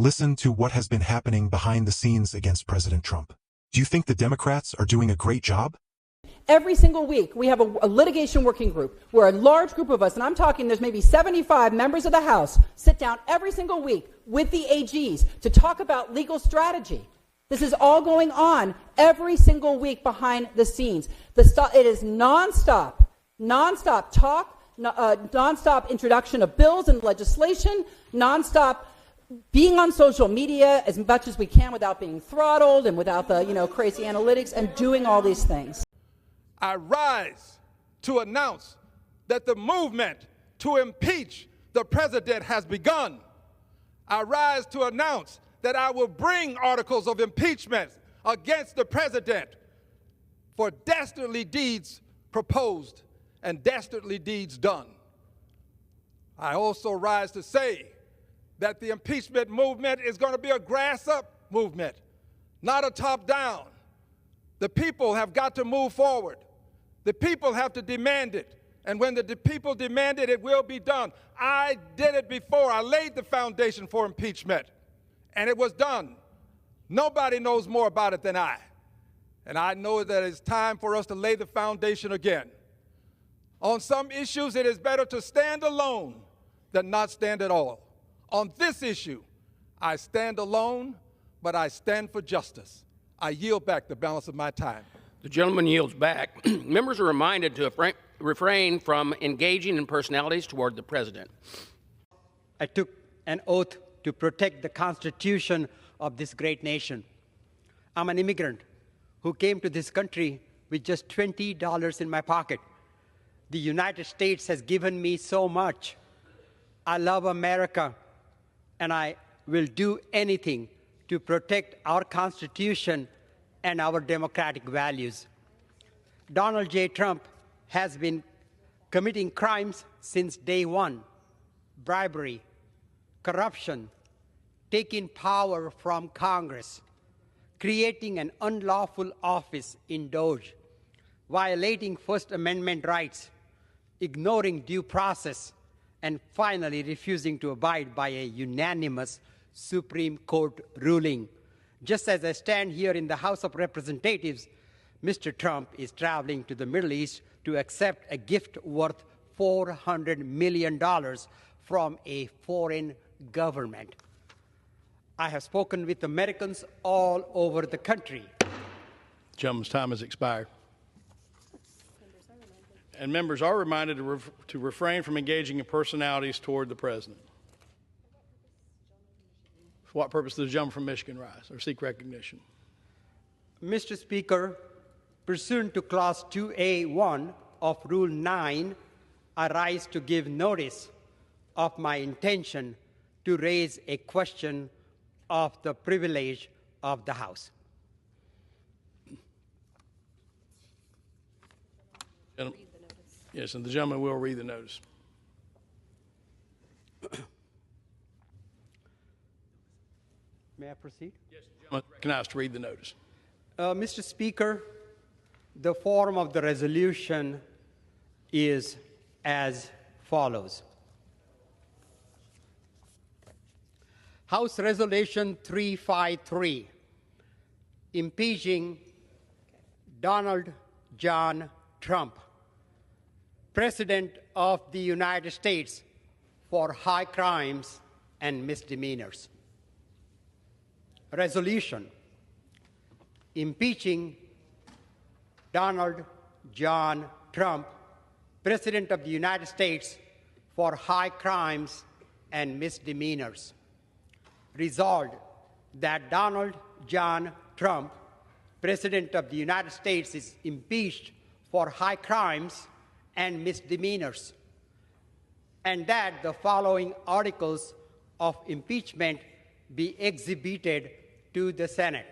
Listen to what has been happening behind the scenes against President Trump. Do you think the Democrats are doing a great job? Every single week, we have a litigation working group where a large group of us, and I'm talking there's maybe 75 members of the House, sit down every single week with the AGs to talk about legal strategy. This is all going on every single week behind the scenes. It is nonstop talk, nonstop introduction of bills and legislation, nonstop being on social media as much as we can without being throttled and without the crazy analytics, and doing all these things. I rise to announce that the movement to impeach the president has begun. I rise to announce that I will bring articles of impeachment against the president for dastardly deeds proposed and dastardly deeds done. I also rise to say that the impeachment movement is going to be a grass-up movement, not a top-down. The people have got to move forward. The people have to demand it. And when the people demand it, it will be done. I did it before. I laid the foundation for impeachment, and it was done. Nobody knows more about it than I. And I know that it's time for us to lay the foundation again. On some issues, it is better to stand alone than not stand at all. On this issue, I stand alone, but I stand for justice. I yield back the balance of my time. The gentleman yields back. Members are reminded to refrain from engaging in personalities toward the president. I took an oath to protect the Constitution of this great nation. I'm an immigrant who came to this country with just $20 in my pocket. The United States has given me so much. I love America, and I will do anything to protect our Constitution and our democratic values. Donald J. Trump has been committing crimes since day one: bribery, corruption, taking power from Congress, creating an unlawful office in DOJ, violating First Amendment rights, ignoring due process, and finally refusing to abide by a unanimous Supreme Court ruling. Just as I stand here in the House of Representatives, Mr. Trump is traveling to the Middle East to accept a gift worth $400 million from a foreign government. I have spoken with Americans all over the country. Gentleman's time has expired. And members are reminded to refrain from engaging in personalities toward the president. For what purpose does the gentleman from Michigan rise or seek recognition? Mr. Speaker, pursuant to Clause 2A1 of Rule 9, I rise to give notice of my intention to raise a question of the privilege of the House. Yes, and the gentleman will read the notice. May I proceed? Yes, the gentleman is recognized to read the notice. Mr. Speaker, the form of the resolution is as follows. House Resolution 353, impeaching Donald John Trump, President of the United States, for high crimes and misdemeanors. Resolution impeaching Donald John Trump, President of the United States, for high crimes and misdemeanors. Resolved that Donald John Trump, President of the United States, is impeached for high crimes and misdemeanors, and that the following articles of impeachment be exhibited to the Senate.